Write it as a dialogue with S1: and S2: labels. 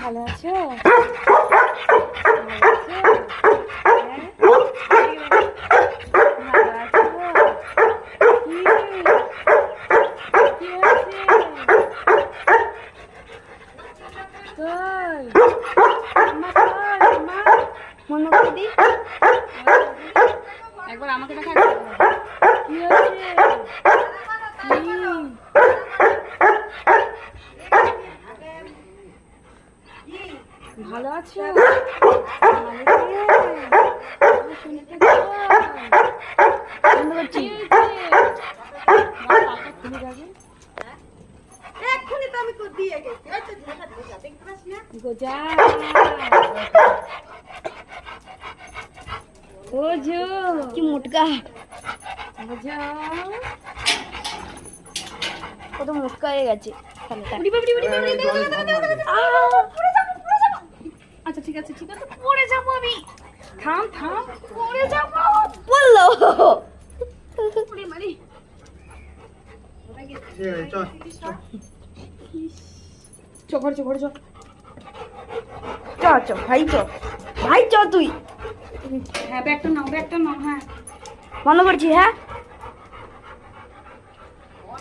S1: ভালো আছো? একবার আমাকে দেখা কি হয়েছে? ভালো আছো?
S2: এক্ষুনি তো আমি দিয়ে গেছি।
S1: গোজা ও জো কি মোটকা গোজা কত মোটকা হয়ে গেছে। আচ্ছা ঠিক আছে ঠিক আছে পড়ে যাবো আমি। থাম থাম পড়ে যাবো বললো মারি চ ঘরে চ ঘরে চ চ চ ভাই চ তুই। হ্যাঁ ব্যাগটা নাও হ্যাঁ বন্ধ করছি হ্যাঁ।